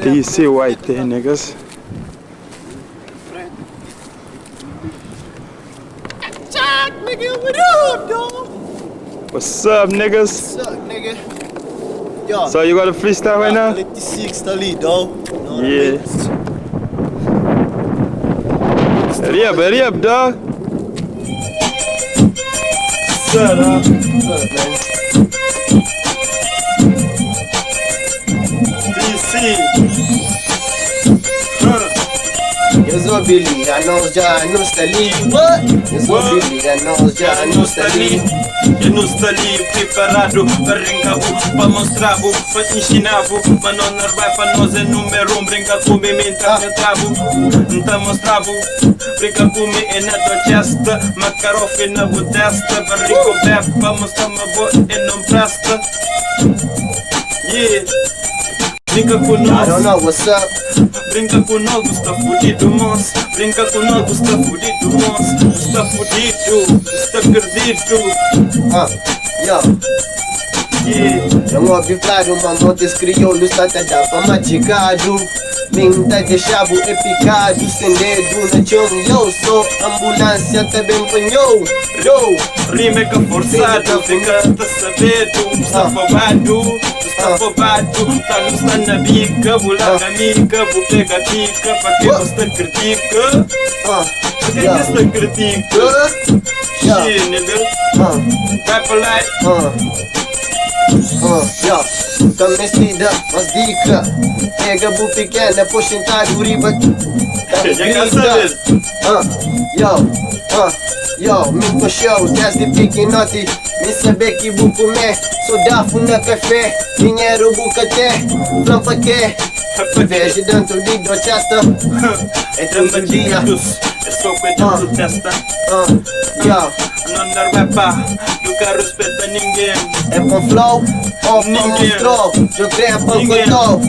DC white there, niggas. Jack, nigga, what up, dog? What's up, niggas? What's up, nigga? Yo, So you got a freestyle right now? 56 ali, dog. Yeah. Hurry up, dog. Shut up. DC. Eu sou Billy, a nós já não está ali. Eu sou Billy, a nós já não está ali. Eu não estou ali preparado para brincar, para mostrar, para ensinar, mas não vai para nós é número 1, brinca comigo, entra no trabo, não mostrar, brinca comigo é na tua testa, macarofe na tua testa, barrico bebe, para mostrar uma boa e não presta, yeah, brinca com nós, I don't know what's up. brinca com nós, está fudido, moço, brinca com nós, está fudido, moço, está fudido, está perdido. Yo. Eu ouvi claro, mano, desse crioulo está a dar pra maticado. Minta de chabo é picado, sem dedo na chão. Eu sou ambulância, tá bem panhou. Rima é que forçado, fica a saber, tu está afobado, tá no está na bica, vou lá na mica, vou pegar dica, pra que você critica, pra que você critica, shit, nigga, vai pra lá, Tá mexida, mas dica. Pega bu pequena, puxa o riba. Yo, me puxou, desde pequenote. Me saber que vou comer. Sou dafo na café. Dinheiro buca até. Flampa que vejo dentro de drochesta. Entra no dia. eu sou cuidado do testa, não nerva, nunca respeita ninguém. É com flow ou com monstro? Eu creio pra coitó.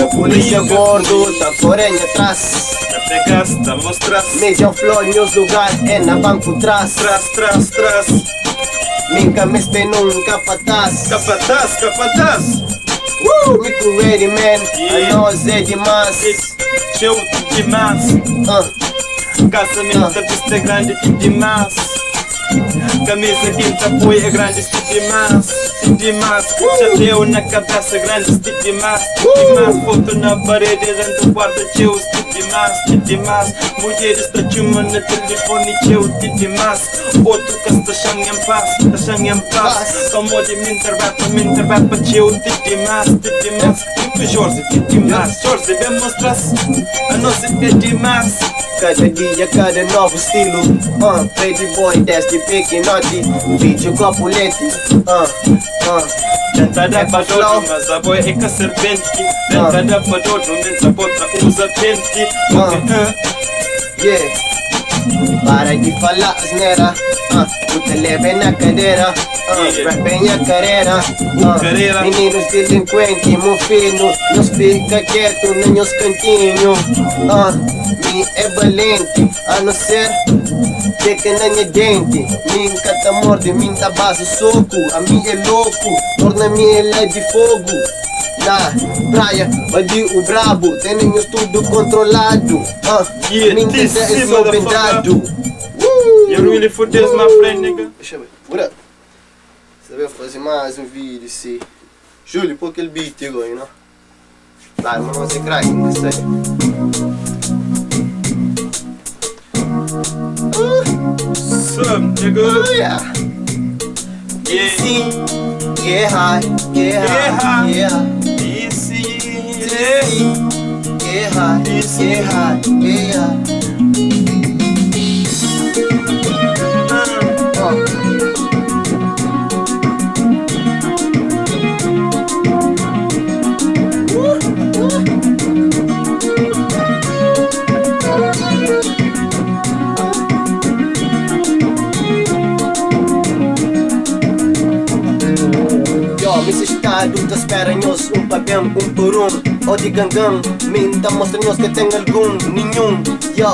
A polícia gordo, tá correndo atrás. Já pegaste, tá mostraste. Major flow nos lugares, é na banco trás. Trás. Minha me espera num capataz. Capataz. Mico ready man, a nós é demais. Show demais. Casamento, vista grande demais. Camisa quinta, apoio é grande, demais. Chapéu na cabeça, grande, demais. Foto na parede, dentro do quarto, teu, demais. Mulheres tá chamando no telefone, teu, demais. Outro que está achando em paz, Como de me interrompa, teu, demais. Tipo Jorge, demais. Jorge, vem mostrar a nossa é demais. Cada dia, cada novo estilo. Baby boy, desce pequenote. Vídeo copulete. Tentada para outro, mas a boia é que a serpente. Tentada para outro, mas a outra usa pente. Para de falar asneira. Puta leve na cadeira. Rap em a carreira. Meninos delinquentes, meu filho. Nos fica quieto nos cantinhos. Me é valente, a não ser que na minha dente. Minha tá morde, minha base soco. A minha é louco, torna-me ela de fogo. Na praia, badi o brabo, tenho tudo controlado. Minha é só vendado. You really for this, my friend, nigga. Deixa eu ver, what up? Você vai fazer mais um vídeo, sim. Júlio, pô aquele beat agora, you know? Claro, mas não sei crack, não sei. Sup, nigga? Oh yeah. Yeah. Get high. DC, Get high. Esse estado tá esperanhoso, papel, por ou de gangan, minta mostra-nos que tem algum, nenhum.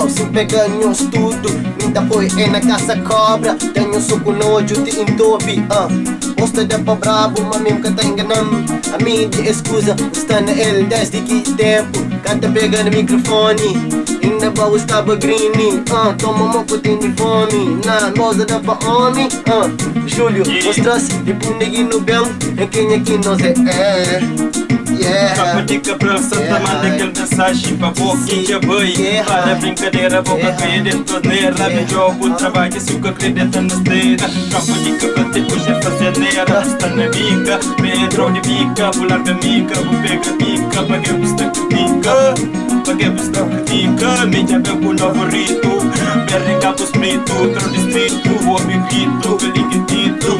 Sem pegar-nos tudo, Depois é na caça cobra. Tenho um soco nojo de entope. Posta da pra brabo, mas mesmo que tá enganando. A mim de escusa, está na L desde que tempo. Canta pega no microfone. Ainda baú estava green. Toma uma cotinha de fome. Na moça da pra homem. Júlio, mostra-se e pro neguinho no bem. É quem aqui nós é. Capa de cabral, Santa manda aquele mensagem pra boquinha boi. Para brincadeira, boca cair dentro da neira. Me jogo o trabalho, se o que acredita na esteira. Capa de cabral, te puxa fazer neira. Está na bica, me entrou de bica. Vou largar mica, vou pegar mica. Paguei o que critica, paguei o que critica. Me já com o novo rito. Berringa pro espírito, tro distrito. O homem grito, belinguitito.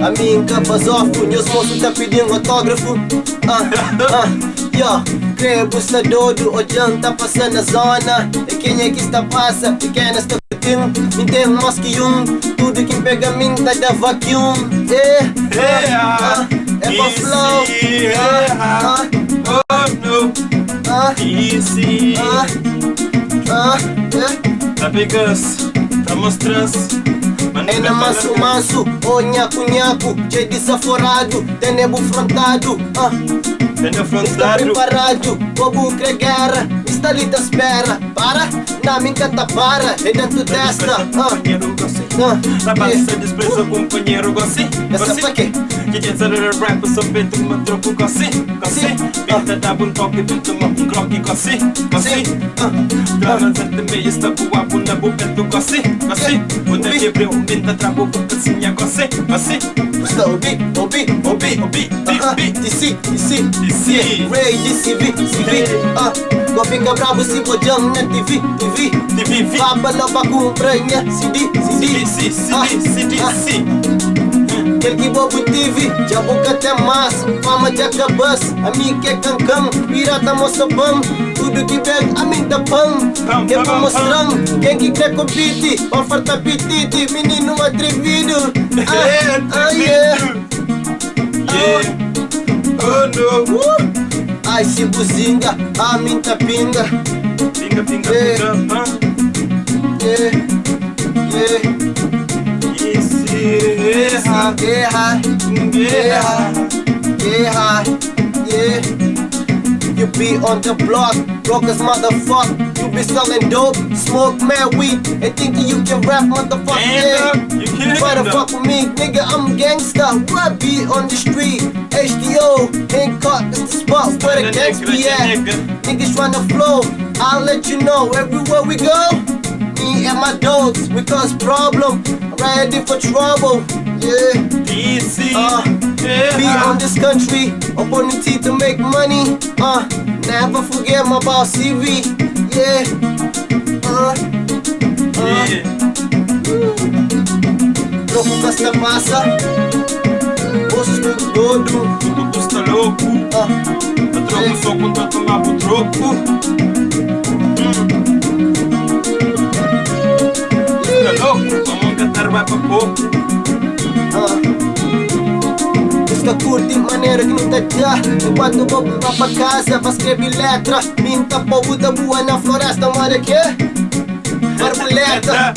A mim capazofo, meus moços tá pedindo autógrafo. Crebo está doido, o John tá passando na zona. E quem é que está passa, pequenas tá pedindo. Me tem mais que tudo que pega a mim tá da vacuum. É pra flow. Easy. Tá pegando, tá mostrando. É na manso, o nhaco, cheio desaforado, tenebo frontado, está preparado, bobo quer guerra, está ali da espera, para, na minha tá para, é dentro desta, Trabalho despreza companheiro gossi. Essa pra quê? Que diz a rap, só feito uma troco gossi. Pinta dá um toque, pinta uma clock gossi. Dramas at the meia está boa, na boca do gossi. O da quebreu, pinta trabo, casinha gossi. Está ouvi, DC, Ray, DCV, Go fica bravo se bojão na TV. Papa loba com pranha, CD. Aquele que bobo TV, já boca até massa, fama já acabas. A mim que é cancão, pirata moça bam. Tudo que pega a mim da pão. Que é pra mostrando, quem que quer compete, ou farta apetite, menino atrevido. Oh no. Ai se buzinga, a mim tá pinga. Pinga. You be on the block, broke as motherfucker. You be selling dope, smoke mad weed, and thinking you can rap, motherfucker. You can't Try to fuck with me, nigga, I'm gangsta. Where I be on the street, HDO, Hancock, it's the spot where the gangs be at. Niggas tryna flow, I'll let you know. Everywhere we go, me and my dogs, we cause problem. Ready for trouble, Easy. Be on this country, opportunity to make money. Never forget my boss CV. Troco gasta passa, bolsos tudo todo. Tudo custa louco. Eu troco só quando eu tomava o troco. Está louco, vamos cantar vai pra pouco. Busca curte maneira que não tá já. Enquanto vou pra casa, vai escrever letra. Minta povo da boa na floresta, mora que? Barbuleta.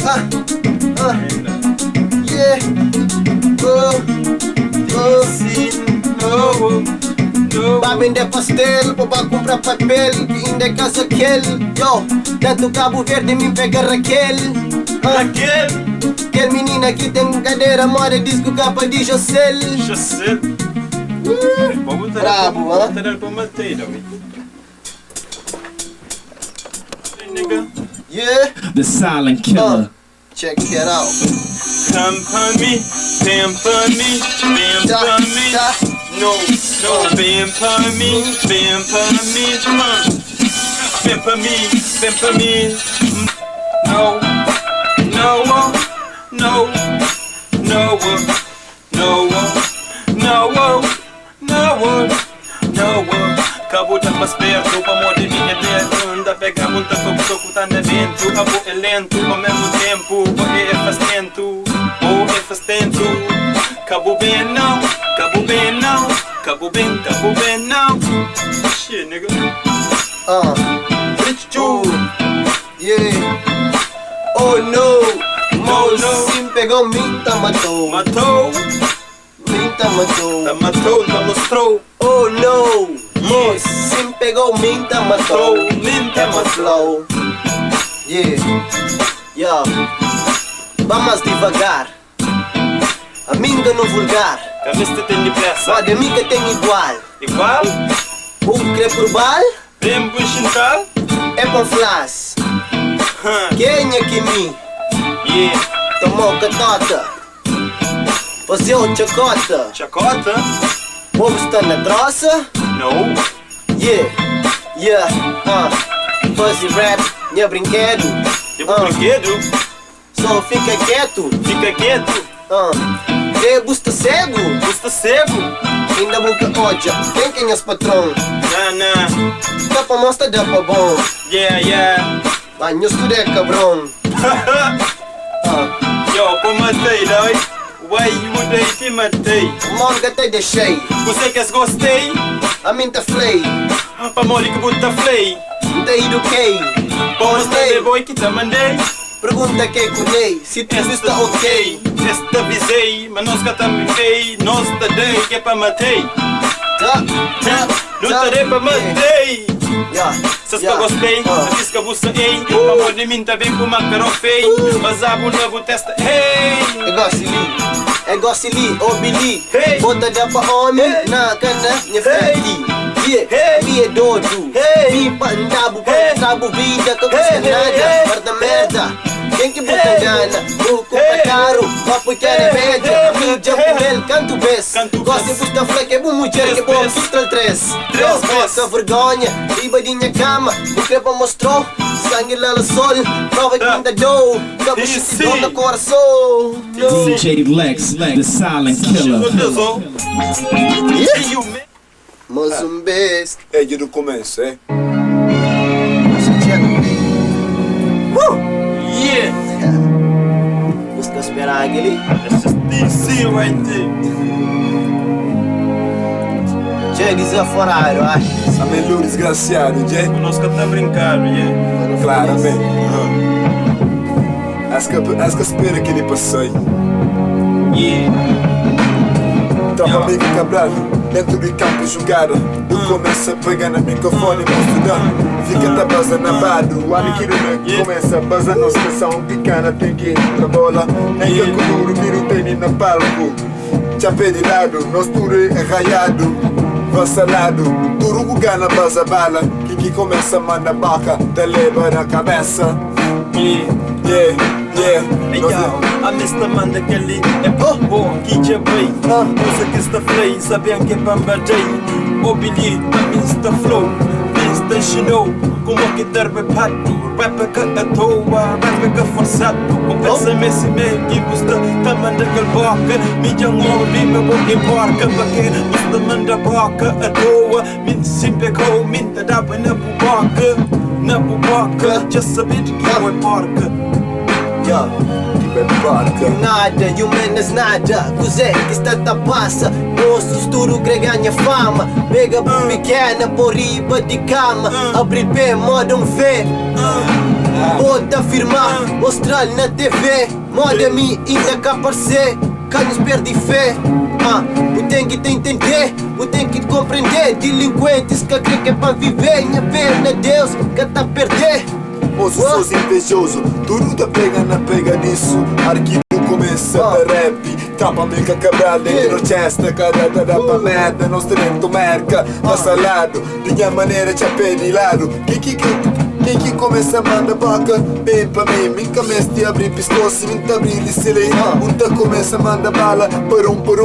Babem de pastel, vou comprar papel. Que ainda é casa aquele. Dentro do Cabo Verde me pega Raquel. Aquele menina que tem cadeira, mora disco capa de Jocel. Brabo, The silent killer. Check it out. Come for me, bam for me, bam for me. No, bam for me, bam for me. Cabo tá mais perto, pra morder minha dentro. Anda pega muito toco, tá na vento. Cabo é lento, ao mesmo tempo. Porque é faz tento, ou é faz tento. Cabo bem não, cabo bem não. Shit, nigga. Bitch, Yeah. Oh no, Mosim pegou minta, matou. Matou, Minta, matou. matou, mostrou. Oh no, Mosim pegou minta, matou. Minta, My flow. Yeah. Yo. Vamos devagar. A minga no vulgar. Camista tem depressa. Mas a minga tem igual. Igual, Crê por bal bem buchintal. é bom flash. Quem é que me Yeah, tomou catota? Fazeu chacota. chacota. Povo está na troça. No, Yeah. Fazer rap, minha brinquedo. tipo brinquedo. Só fica quieto. Fica quieto, Debo está cego. custa cego. Ainda boca odia. Quem é os patrão? Nah, Dá pra mostrar, dá pra bom. yeah. Banhos tudo é cabrão. Yo, como matei, dói. Why you mudei, te matei. Manga te deixei. Você que gostei, A mim tá flay. pra morrer que buta flay. Te eduquei. Como está boy que te mandei. Pergunta quem conei. Se tudo está ok. Esta avisei, mas nós que também nós te dei que é pra matei. Não te dei pra matei. Se eu gostei, diz que você ei. Amor de mim tá bem com macarrão feio. Mas a bunda vou testa, hey. É gosili, obili. Hey. Bota da pra homem. Na cana, minha frente. Hey. Mi é dodo. Hey. Mi pa andabu, Hey. cabo vida. Que custa Hey. nada. Merda, merda. Quem que bota Hey. gana? Buco Hey. tá caro. Papo que é Hey. média. Hey. Mídia Hey. por ele, canto bes. Canto Gosta bes. de buscar fleque, é bom mulher. Que é bom, Três pistol 3. Três vezes. Bota vergonha. Riba de minha cama. O crepa mostrou. Sangue lá no sol. Prova que ainda dou. Cabo Isso. chutidão no coração. DJ Lex, the silent killer. Meu Deus, oh. E you, man? Mas best. É de do começo, é? Yeah. Busca esperar aquele. That's just DC right there. Che, Dizafor, eu acho. Essa melhor desgraciado, Jay. Nós que tá brincando, yeah. Claramente. Acho que espera que ele passe. Yeah. Tava amigo Cabral, dentro do campo jogado. Eu começo a pegar no microfone e vou estudar. Fica da base na bado. O ano que não começa a base na estação pequena. Tem que ir pra bola. Nem que o duro vira o tênis no palco. Chapé de lado, nós tudo é raiado. Vassalado, duro o gana base a bala. Que começa a mandar baca, te leva na cabeça. Yeah. Hey yo, a Mr. Man daquele é bom que te bem. Usa que está flay, sabiam que é bambadei. Obili, a Mr. Flow, Mr. Chinou. Como que derbe pato, rap que é toa, rap que é forçado. Compensa-me esse meio que custa, tá manda aquele boca. Mídia ngori, me vou em porca, porque Mr. manda boca é toa. Min sempre com, min te dá na buboca, já sabe de que é porca. Nada, you menos nada. Cosé que está ta passa. Moços duro que ganha fama. Pega pequena por riba de cama. Abrir pé, moda vê. Bota firmar, mostrar na TV. Moda me ainda cá aparecer. Canos perde fé. O tem que te entender, o tem que te compreender. Delinquentes que crê que é pra viver. Minha pena, Deus, que tá a perder. Moço, sou invejoso, tudo tá pega disso. Arquivo começa a rap, tapa mica Cabral dentro no chest, carata da pra merda, nós teremos merca, vassalado, de minha maneira te de lado. Quem que começa a mandar boca, bem pra mim, minha começa a abrir pescoço, minha abrir licele, tá começa a mandar bala, por um, por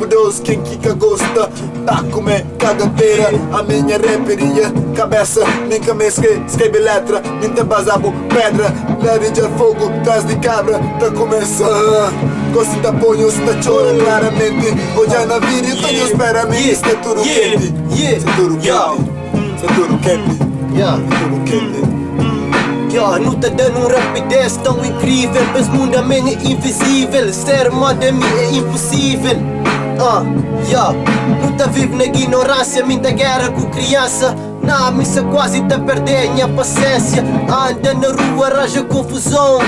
dois, quem que gosta, tá comer cagateira, a minha raperia, cabeça, minha começa escreve letra, minha basabo pedra, laranja fogo, traz de cabra, tá começando, gosta da ponho, está chora claramente, hoje na vida, então espera mim, está tudo quente, está tudo quente, está tudo quente. Não tá dando rapidez tão incrível. Mas mundo a mim é invisível. Ser moda me é impossível. Não tá vivo na ignorância. Minha guerra com criança. Na missa quase tá perder minha paciência. Anda na rua, arranja confusão.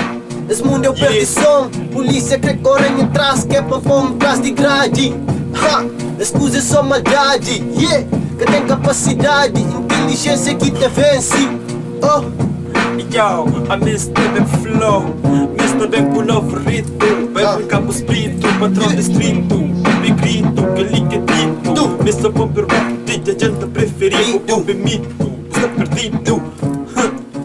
Esse mundo é o perdição. Polícia quer correr atrás, que é pra pôr atrás de grade. Ha! As coisas são maldade, yeah. Que tem capacidade, inteligência que te vence. Oh, Yo, I miss the flow, misto den com novo ritmo. Vai brincar pro espírito, patrão distrito. Me grito, que liga dito. Misto bomber rap, DJ janta preferido. Eu me mito.